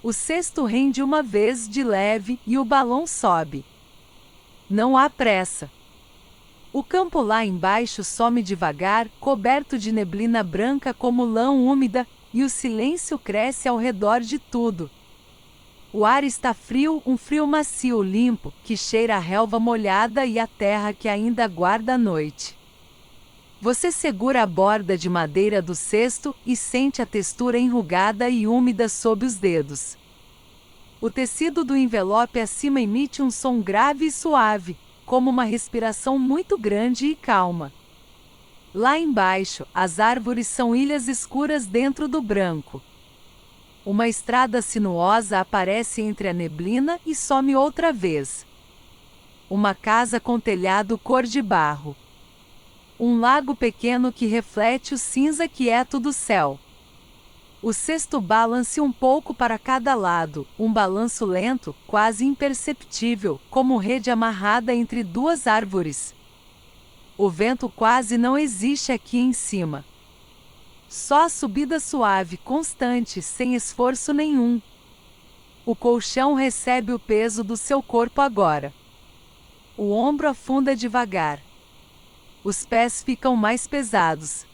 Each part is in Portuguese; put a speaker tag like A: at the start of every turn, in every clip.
A: O cesto rende uma vez de leve e o balão sobe. Não há pressa. O campo lá embaixo some devagar, coberto de neblina branca como lã úmida, e o silêncio cresce ao redor de tudo. O ar está frio, um frio macio limpo, que cheira a relva molhada e a terra que ainda guarda a noite. Você segura a borda de madeira do cesto e sente a textura enrugada e úmida sob os dedos. O tecido do envelope acima emite um som grave e suave, como uma respiração muito grande e calma. Lá embaixo, as árvores são ilhas escuras dentro do branco. Uma estrada sinuosa aparece entre a neblina e some outra vez. Uma casa com telhado cor de barro. Um lago pequeno que reflete o cinza quieto do céu. O cesto balança um pouco para cada lado, um balanço lento, quase imperceptível, como rede amarrada entre duas árvores. O vento quase não existe aqui em cima. Só a subida suave, constante, sem esforço nenhum. O colchão recebe o peso do seu corpo agora. O ombro afunda devagar. Os pés ficam mais pesados.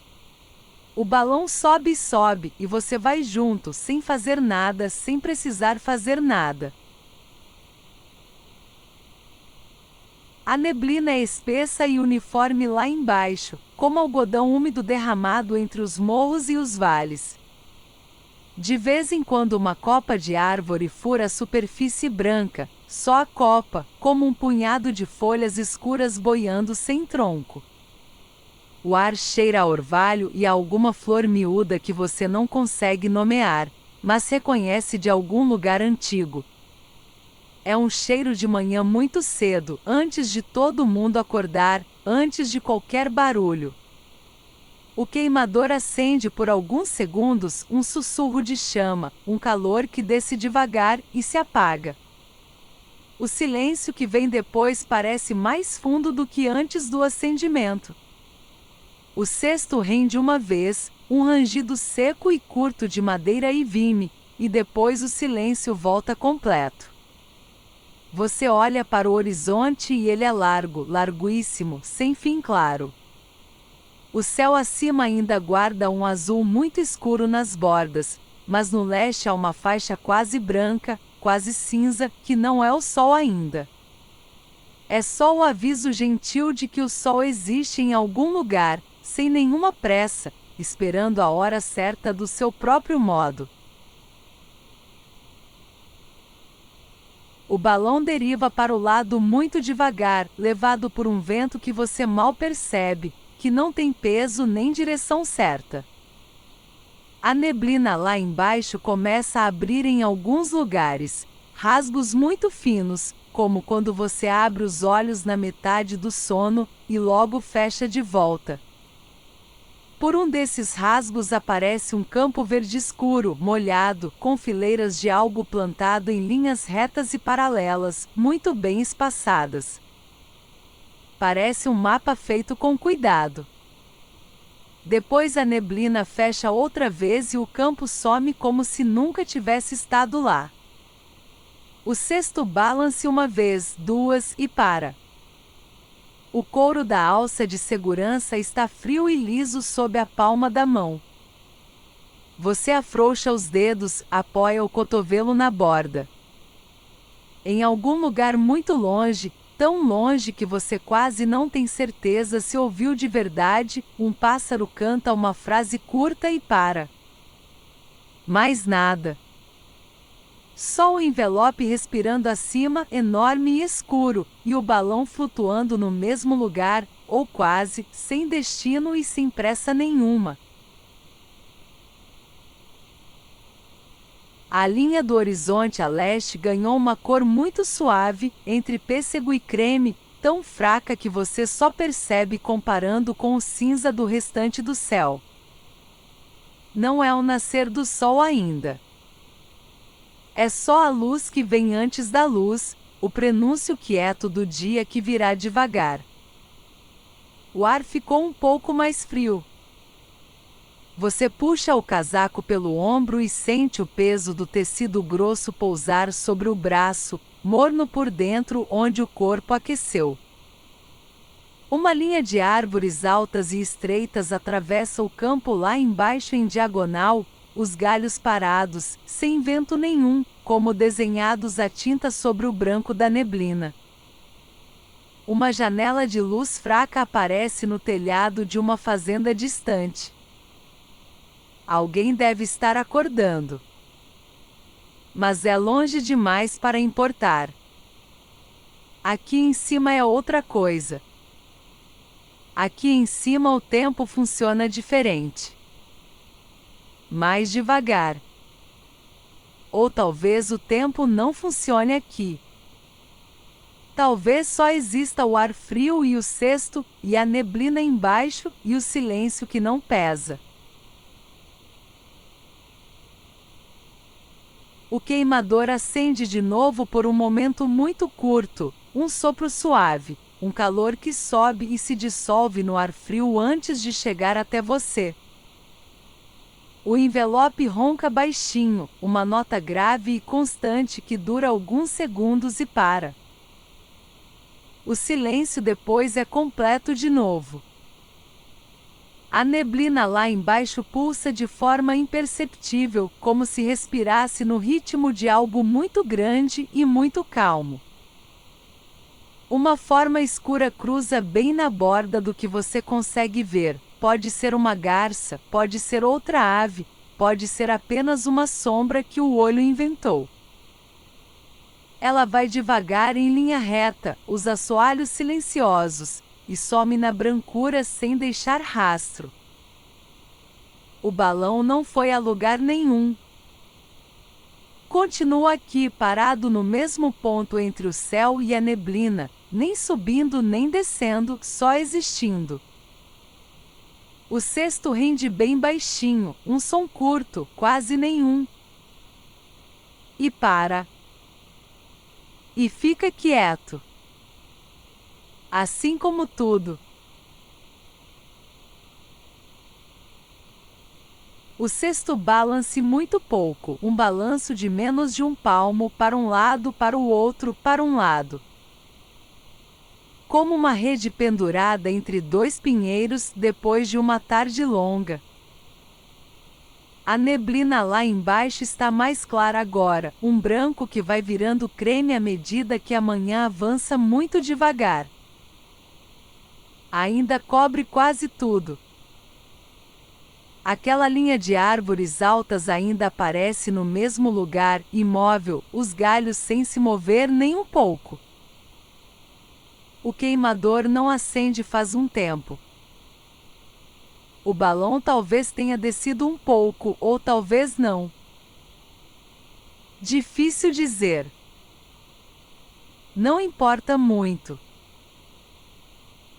A: O balão sobe e sobe, e você vai junto, sem fazer nada, sem precisar fazer nada. A neblina é espessa e uniforme lá embaixo, como algodão úmido derramado entre os morros e os vales. De vez em quando uma copa de árvore fura a superfície branca, só a copa, como um punhado de folhas escuras boiando sem tronco. O ar cheira a orvalho e a alguma flor miúda que você não consegue nomear, mas reconhece de algum lugar antigo. É um cheiro de manhã muito cedo, antes de todo mundo acordar, antes de qualquer barulho. O queimador acende por alguns segundos um sussurro de chama, um calor que desce devagar e se apaga. O silêncio que vem depois parece mais fundo do que antes do acendimento. O cesto rende uma vez, um rangido seco e curto de madeira e vime, e depois o silêncio volta completo. Você olha para o horizonte e ele é largo, larguíssimo, sem fim claro. O céu acima ainda guarda um azul muito escuro nas bordas, mas no leste há uma faixa quase branca, quase cinza, que não é o sol ainda. É só o aviso gentil de que o sol existe em algum lugar, sem nenhuma pressa, esperando a hora certa do seu próprio modo. O balão deriva para o lado muito devagar, levado por um vento que você mal percebe, que não tem peso nem direção certa. A neblina lá embaixo começa a abrir em alguns lugares, rasgos muito finos, como quando você abre os olhos na metade do sono e logo fecha de volta. Por um desses rasgos aparece um campo verde escuro, molhado, com fileiras de algo plantado em linhas retas e paralelas, muito bem espaçadas. Parece um mapa feito com cuidado. Depois a neblina fecha outra vez e o campo some como se nunca tivesse estado lá. O cesto balança uma vez, duas e para. O couro da alça de segurança está frio e liso sob a palma da mão. Você afrouxa os dedos, apoia o cotovelo na borda. Em algum lugar muito longe, tão longe que você quase não tem certeza se ouviu de verdade, um pássaro canta uma frase curta e para. Mais nada. Só o envelope respirando acima, enorme e escuro, e o balão flutuando no mesmo lugar, ou quase, sem destino e sem pressa nenhuma. A linha do horizonte a leste ganhou uma cor muito suave, entre pêssego e creme, tão fraca que você só percebe comparando com o cinza do restante do céu. Não é o nascer do sol ainda. É só a luz que vem antes da luz, o prenúncio quieto do dia que virá devagar. O ar ficou um pouco mais frio. Você puxa o casaco pelo ombro e sente o peso do tecido grosso pousar sobre o braço, morno por dentro onde o corpo aqueceu. Uma linha de árvores altas e estreitas atravessa o campo lá embaixo em diagonal, os galhos parados, sem vento nenhum, como desenhados à tinta sobre o branco da neblina. Uma janela de luz fraca aparece no telhado de uma fazenda distante. Alguém deve estar acordando. Mas é longe demais para importar. Aqui em cima é outra coisa. Aqui em cima o tempo funciona diferente. Mais devagar. Ou talvez o tempo não funcione aqui. Talvez só exista o ar frio e o cesto, e a neblina embaixo, e o silêncio que não pesa. O queimador acende de novo por um momento muito curto, um sopro suave, um calor que sobe e se dissolve no ar frio antes de chegar até você. O envelope ronca baixinho, uma nota grave e constante que dura alguns segundos e para. O silêncio depois é completo de novo. A neblina lá embaixo pulsa de forma imperceptível, como se respirasse no ritmo de algo muito grande e muito calmo. Uma forma escura cruza bem na borda do que você consegue ver. Pode ser uma garça, pode ser outra ave, pode ser apenas uma sombra que o olho inventou. Ela vai devagar em linha reta, os assoalhos silenciosos, e some na brancura sem deixar rastro. O balão não foi a lugar nenhum. Continua aqui parado no mesmo ponto entre o céu e a neblina, nem subindo nem descendo, só existindo. O cesto rende bem baixinho, um som curto, quase nenhum. E para. E fica quieto. Assim como tudo. O cesto balança muito pouco, um balanço de menos de um palmo para um lado, para o outro, para um lado. Como uma rede pendurada entre dois pinheiros depois de uma tarde longa. A neblina lá embaixo está mais clara agora, um branco que vai virando creme à medida que a manhã avança muito devagar. Ainda cobre quase tudo. Aquela linha de árvores altas ainda aparece no mesmo lugar, imóvel, os galhos sem se mover nem um pouco. O queimador não acende faz um tempo. O balão talvez tenha descido um pouco, ou talvez não. Difícil dizer. Não importa muito.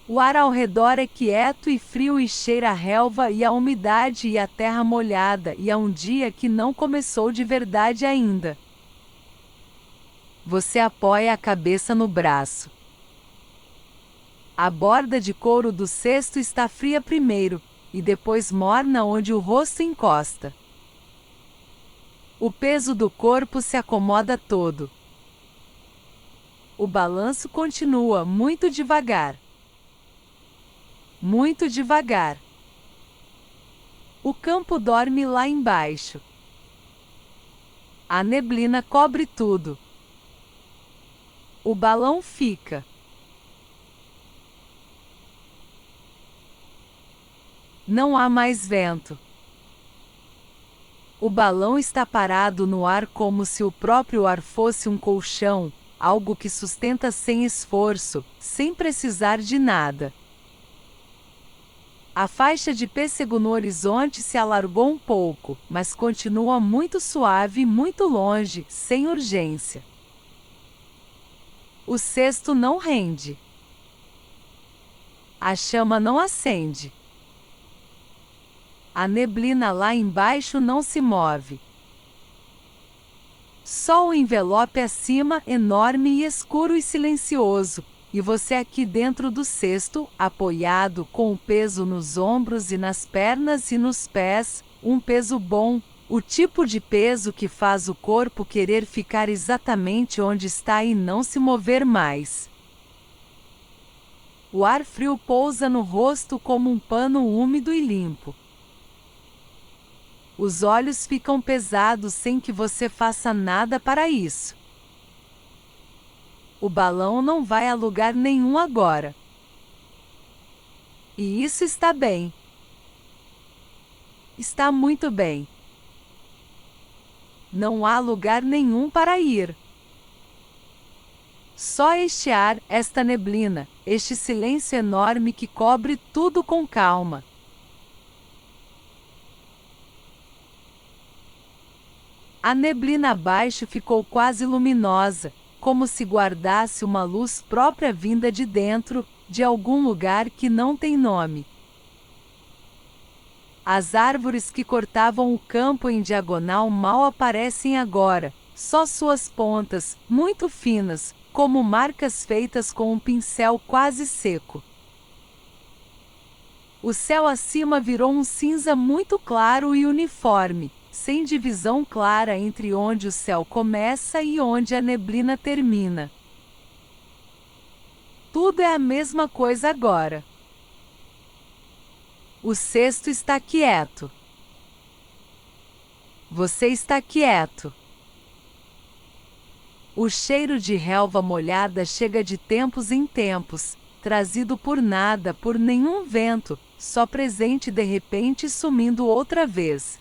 A: O ar ao redor é quieto e frio e cheira a relva e a umidade e a terra molhada e a um dia que não começou de verdade ainda. Você apoia a cabeça no braço. A borda de couro do cesto está fria primeiro, e depois morna onde o rosto encosta. O peso do corpo se acomoda todo. O balanço continua muito devagar. Muito devagar. O campo dorme lá embaixo. A neblina cobre tudo. O balão fica. Não há mais vento. O balão está parado no ar como se o próprio ar fosse um colchão, algo que sustenta sem esforço, sem precisar de nada. A faixa de pêssego no horizonte se alargou um pouco, mas continua muito suave e muito longe, sem urgência. O cesto não rende. A chama não acende. A neblina lá embaixo não se move. Só o envelope acima, enorme e escuro e silencioso, e você aqui dentro do cesto, apoiado com o peso nos ombros e nas pernas e nos pés, um peso bom, o tipo de peso que faz o corpo querer ficar exatamente onde está e não se mover mais. O ar frio pousa no rosto como um pano úmido e limpo. Os olhos ficam pesados sem que você faça nada para isso. O balão não vai a lugar nenhum agora. E isso está bem. Está muito bem. Não há lugar nenhum para ir. Só este ar, esta neblina, este silêncio enorme que cobre tudo com calma. A neblina abaixo ficou quase luminosa, como se guardasse uma luz própria vinda de dentro, de algum lugar que não tem nome. As árvores que cortavam o campo em diagonal mal aparecem agora, só suas pontas, muito finas, como marcas feitas com um pincel quase seco. O céu acima virou um cinza muito claro e uniforme, sem divisão clara entre onde o céu começa e onde a neblina termina. Tudo é a mesma coisa agora. O cesto está quieto. Você está quieto. O cheiro de relva molhada chega de tempos em tempos, trazido por nada, por nenhum vento, só presente de repente e sumindo outra vez.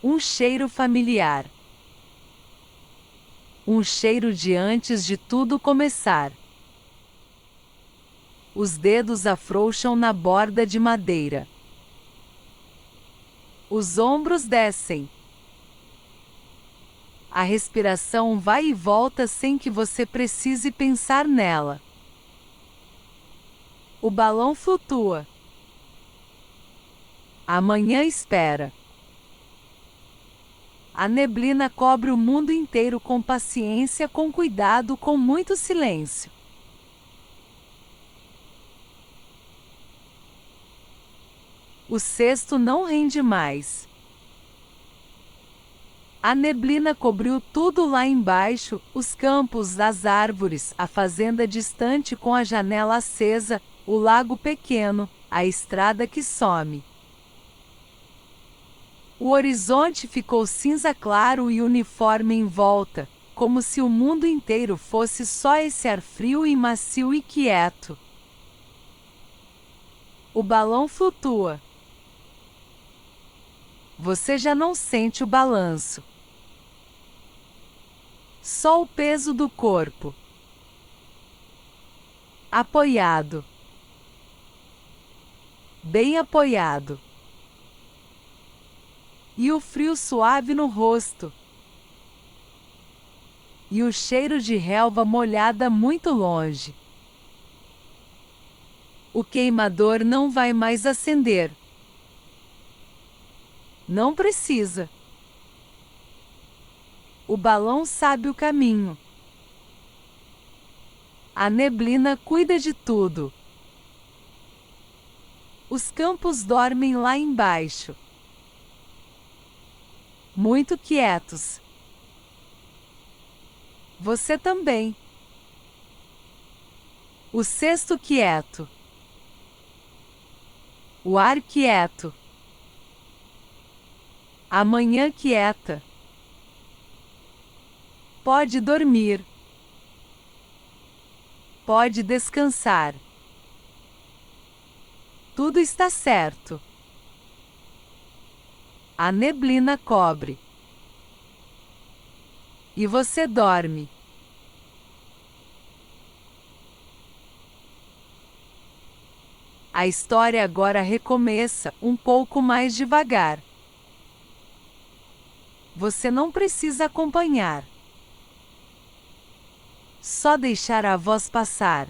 A: Um cheiro familiar. Um cheiro de antes de tudo começar. Os dedos afrouxam na borda de madeira. Os ombros descem. A respiração vai e volta sem que você precise pensar nela. O balão flutua. A manhã espera. A neblina cobre o mundo inteiro com paciência, com cuidado, com muito silêncio. O cesto não rende mais. A neblina cobriu tudo lá embaixo, os campos, as árvores, a fazenda distante com a janela acesa, o lago pequeno, a estrada que some. O horizonte ficou cinza claro e uniforme em volta, como se o mundo inteiro fosse só esse ar frio e macio e quieto. O balão flutua. Você já não sente o balanço. Só o peso do corpo. Apoiado. Bem apoiado. E o frio suave no rosto. E o cheiro de relva molhada muito longe. O queimador não vai mais acender. Não precisa. O balão sabe o caminho. A neblina cuida de tudo. Os campos dormem lá embaixo. Muito quietos. Você também. O cesto quieto. O ar quieto. A manhã quieta. Pode dormir. Pode descansar. Tudo está certo. A neblina cobre. E você dorme. A história agora recomeça, um pouco mais devagar. Você não precisa acompanhar. Só deixar a voz passar.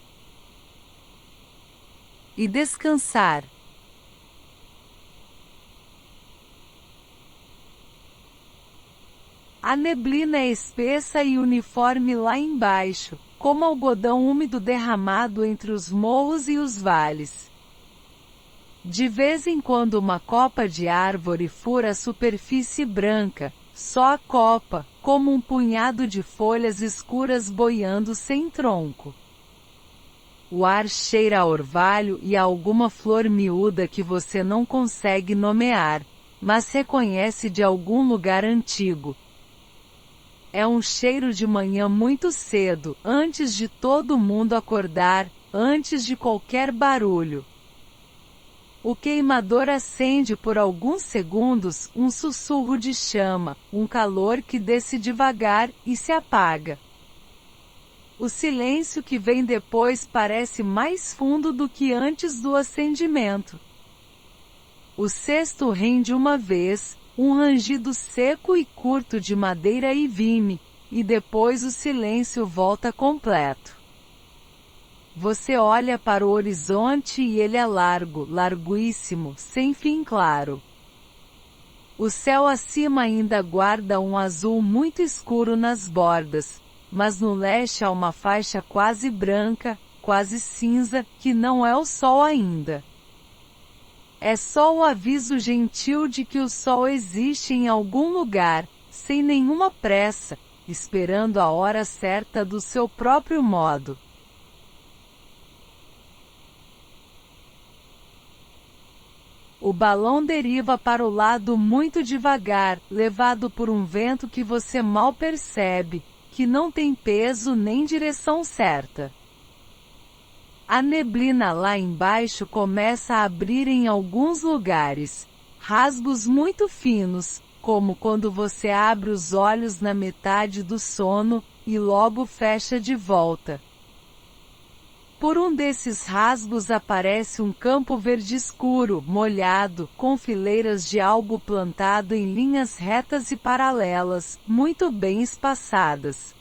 A: E descansar. A neblina é espessa e uniforme lá embaixo, como algodão úmido derramado entre os morros e os vales. De vez em quando uma copa de árvore fura a superfície branca, só a copa, como um punhado de folhas escuras boiando sem tronco. O ar cheira a orvalho e a alguma flor miúda que você não consegue nomear, mas reconhece de algum lugar antigo. É um cheiro de manhã muito cedo, antes de todo mundo acordar, antes de qualquer barulho. O queimador acende por alguns segundos, um sussurro de chama, um calor que desce devagar e se apaga. O silêncio que vem depois parece mais fundo do que antes do acendimento. O cesto rende uma vez, um rangido seco e curto de madeira e vime, e depois o silêncio volta completo. Você olha para o horizonte e ele é largo, larguíssimo, sem fim claro. O céu acima ainda guarda um azul muito escuro nas bordas, mas no leste há uma faixa quase branca, quase cinza, que não é o sol ainda. É só o aviso gentil de que o sol existe em algum lugar, sem nenhuma pressa, esperando a hora certa do seu próprio modo. O balão deriva para o lado muito devagar, levado por um vento que você mal percebe, que não tem peso nem direção certa. A neblina lá embaixo começa a abrir em alguns lugares, rasgos muito finos, como quando você abre os olhos na metade do sono, e logo fecha de volta. Por um desses rasgos aparece um campo verde escuro, molhado, com fileiras de algo plantado em linhas retas e paralelas, muito bem espaçadas.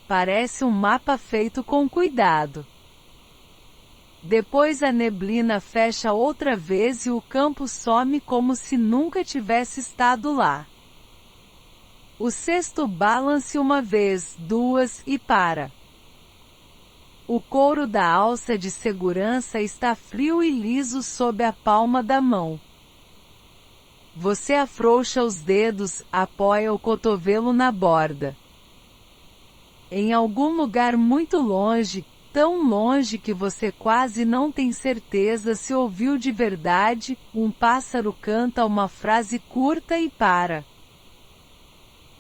A: Parece um mapa feito com cuidado. Depois a neblina fecha outra vez e o campo some como se nunca tivesse estado lá. O cesto balança uma vez, duas, e para. O couro da alça de segurança está frio e liso sob a palma da mão. Você afrouxa os dedos, apoia o cotovelo na borda. Em algum lugar muito longe, tão longe que você quase não tem certeza se ouviu de verdade, um pássaro canta uma frase curta e para.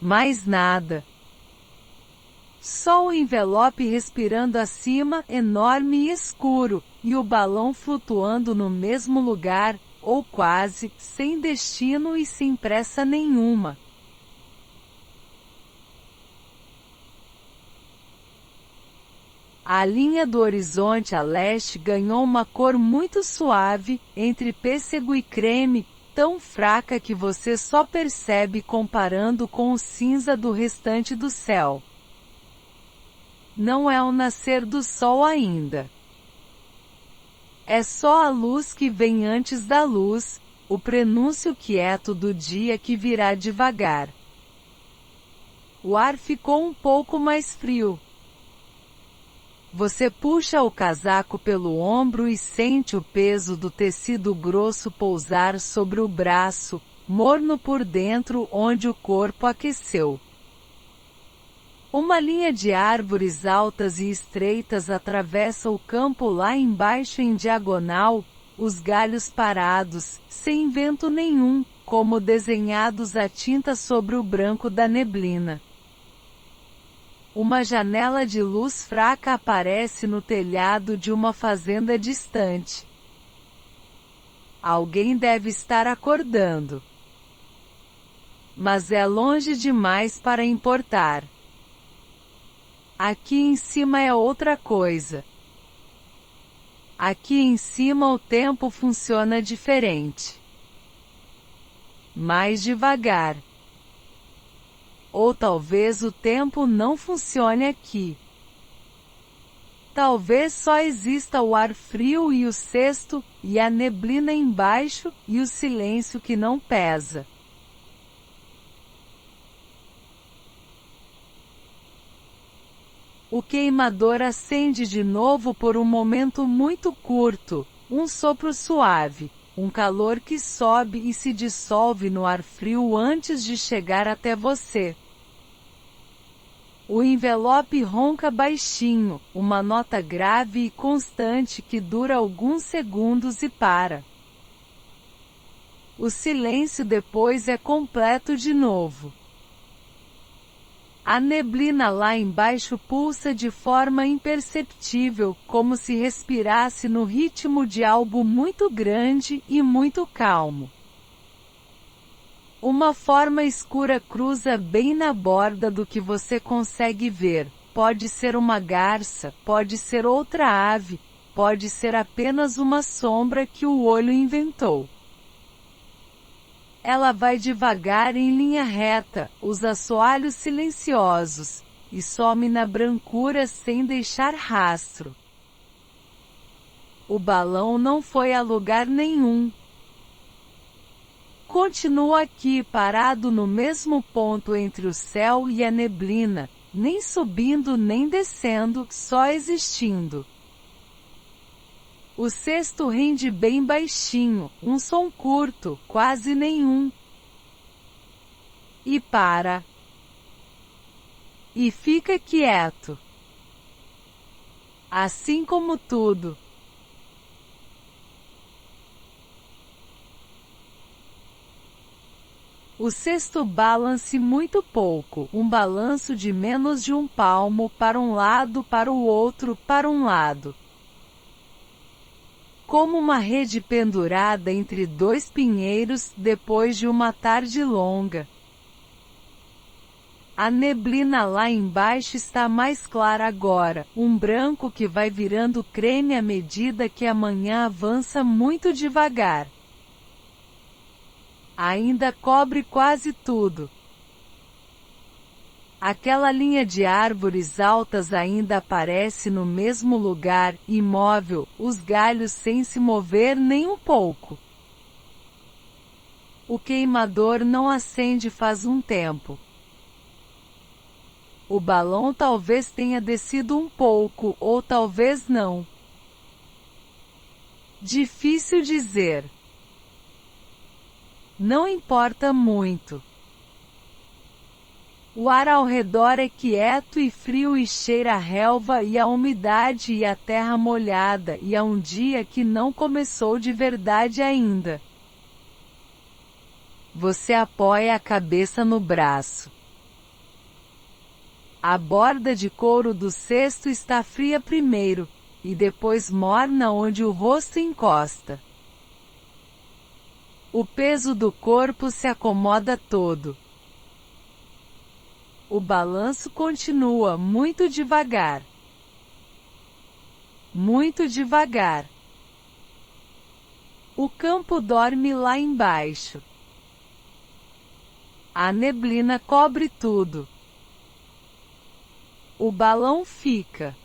A: Mais nada. Só o envelope respirando acima, enorme e escuro, e o balão flutuando no mesmo lugar, ou quase, sem destino e sem pressa nenhuma. A linha do horizonte a leste ganhou uma cor muito suave, entre pêssego e creme, tão fraca que você só percebe comparando com o cinza do restante do céu. Não é o nascer do sol ainda. É só a luz que vem antes da luz, o prenúncio quieto do dia que virá devagar. O ar ficou um pouco mais frio. Você puxa o casaco pelo ombro e sente o peso do tecido grosso pousar sobre o braço, morno por dentro onde o corpo aqueceu. Uma linha de árvores altas e estreitas atravessa o campo lá embaixo em diagonal, os galhos parados, sem vento nenhum, como desenhados a tinta sobre o branco da neblina. Uma janela de luz fraca aparece no telhado de uma fazenda distante. Alguém deve estar acordando. Mas é longe demais para importar. Aqui em cima é outra coisa. Aqui em cima o tempo funciona diferente. Mais devagar. Ou talvez o tempo não funcione aqui. Talvez só exista o ar frio e o cesto, e a neblina embaixo, e o silêncio que não pesa. O queimador acende de novo por um momento muito curto, um sopro suave, um calor que sobe e se dissolve no ar frio antes de chegar até você. O envelope ronca baixinho, uma nota grave e constante que dura alguns segundos e para. O silêncio depois é completo de novo. A neblina lá embaixo pulsa de forma imperceptível, como se respirasse no ritmo de algo muito grande e muito calmo. Uma forma escura cruza bem na borda do que você consegue ver. Pode ser uma garça, pode ser outra ave, pode ser apenas uma sombra que o olho inventou. Ela vai devagar em linha reta, os assoalhos silenciosos, e some na brancura sem deixar rastro. O balão não foi a lugar nenhum. Continua aqui parado no mesmo ponto entre o céu e a neblina, nem subindo nem descendo, só existindo. O cesto rende bem baixinho, um som curto, quase nenhum. E para. E fica quieto. Assim como tudo. O cesto balança muito pouco, um balanço de menos de um palmo, para um lado, para o outro, para um lado. Como uma rede pendurada entre dois pinheiros, depois de uma tarde longa. A neblina lá embaixo está mais clara agora, um branco que vai virando creme à medida que a manhã avança muito devagar. Ainda cobre quase tudo. Aquela linha de árvores altas ainda aparece no mesmo lugar, imóvel, os galhos sem se mover nem um pouco. O queimador não acende faz um tempo. O balão talvez tenha descido um pouco, ou talvez não. Difícil dizer. Não importa muito. O ar ao redor é quieto e frio e cheira a relva e a umidade e a terra molhada e a um dia que não começou de verdade ainda. Você apoia a cabeça no braço. A borda de couro do cesto está fria primeiro, e depois morna onde o rosto encosta. O peso do corpo se acomoda todo. O balanço continua muito devagar. Muito devagar. O campo dorme lá embaixo. A neblina cobre tudo. O balão fica.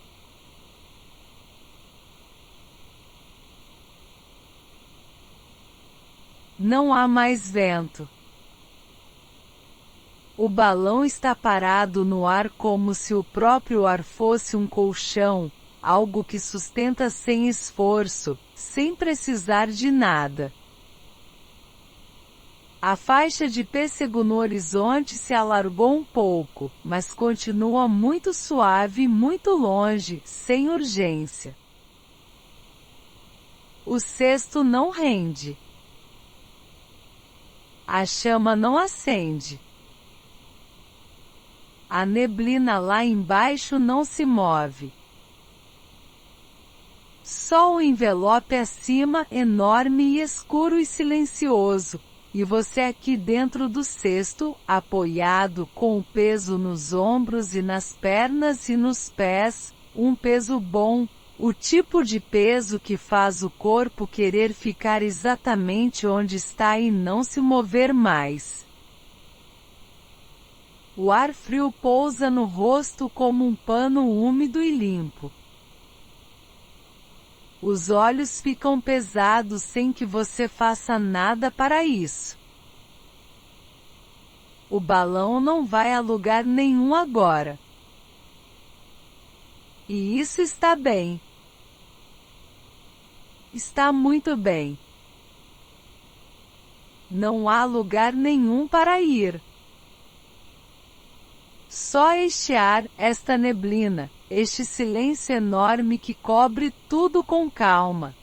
A: Não há mais vento. O balão está parado no ar como se o próprio ar fosse um colchão, algo que sustenta sem esforço, sem precisar de nada. A faixa de pêssego no horizonte se alargou um pouco, mas continua muito suave, muito longe, sem urgência. O cesto não rende. A chama não acende. A neblina lá embaixo não se move. Só o envelope acima, enorme e escuro e silencioso, e você aqui dentro do cesto, apoiado com o peso nos ombros e nas pernas e nos pés, um peso bom, o tipo de peso que faz o corpo querer ficar exatamente onde está e não se mover mais. O ar frio pousa no rosto como um pano úmido e limpo. Os olhos ficam pesados sem que você faça nada para isso. O balão não vai a lugar nenhum agora. E isso está bem. Está muito bem. Não há lugar nenhum para ir. Só este ar, esta neblina, este silêncio enorme que cobre tudo com calma.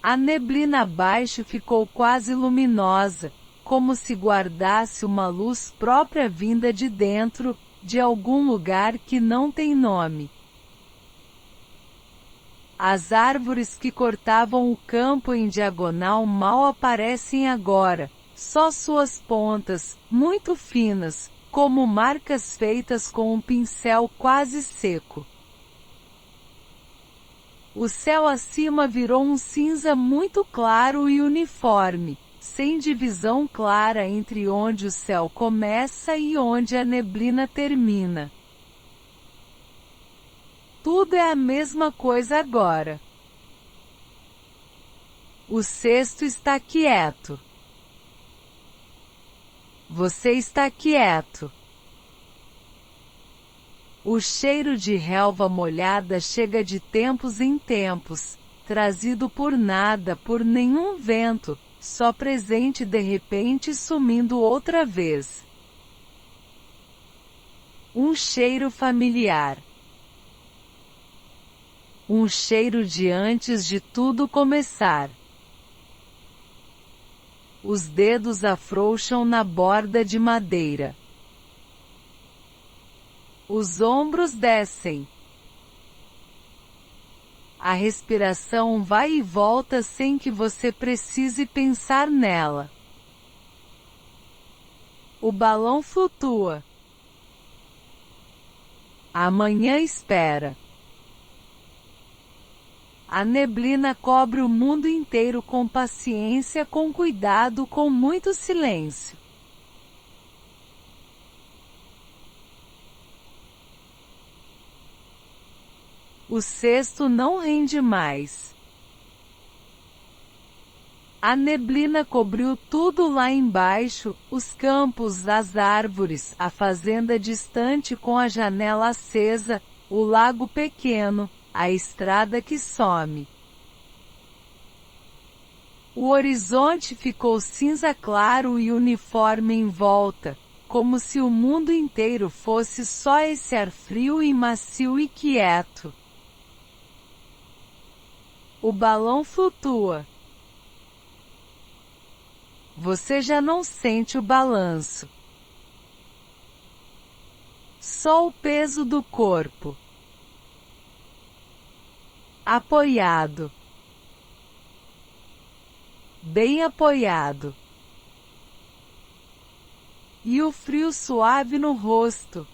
A: A neblina abaixo ficou quase luminosa, como se guardasse uma luz própria vinda de dentro, de algum lugar que não tem nome. As árvores que cortavam o campo em diagonal mal aparecem agora, só suas pontas, muito finas, como marcas feitas com um pincel quase seco. O céu acima virou um cinza muito claro e uniforme, sem divisão clara entre onde o céu começa e onde a neblina termina. Tudo é a mesma coisa agora. O cesto está quieto. Você está quieto. O cheiro de relva molhada chega de tempos em tempos, trazido por nada, por nenhum vento, só presente de repente sumindo outra vez. Um cheiro familiar. Um cheiro de antes de tudo começar. Os dedos afrouxam na borda de madeira. Os ombros descem. A respiração vai e volta sem que você precise pensar nela. O balão flutua. Amanhã espera. A neblina cobre o mundo inteiro com paciência, com cuidado, com muito silêncio. O cesto não rende mais. A neblina cobriu tudo lá embaixo, os campos, as árvores, a fazenda distante com a janela acesa, o lago pequeno, a estrada que some. O horizonte ficou cinza claro e uniforme em volta, como se o mundo inteiro fosse só esse ar frio e macio e quieto. O balão flutua. Você já não sente o balanço. Só o peso do corpo. Apoiado. Bem apoiado. E o frio suave no rosto.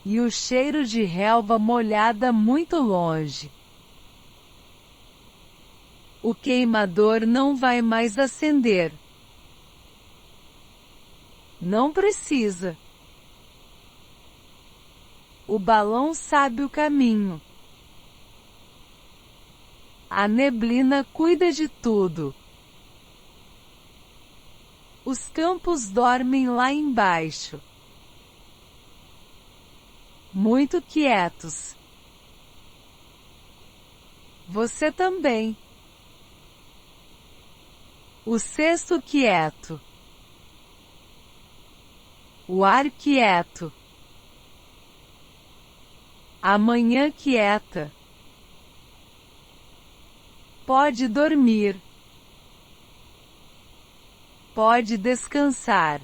A: E o cheiro de relva molhada muito longe. O queimador não vai mais acender. Não precisa. O balão sabe o caminho. A neblina cuida de tudo. Os campos dormem lá embaixo. Muito quietos. Você também. O cesto quieto. O ar quieto. A manhã quieta. Pode dormir. Pode descansar.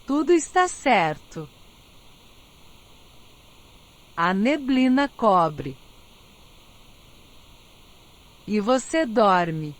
A: Tudo está certo. A neblina cobre. E você dorme.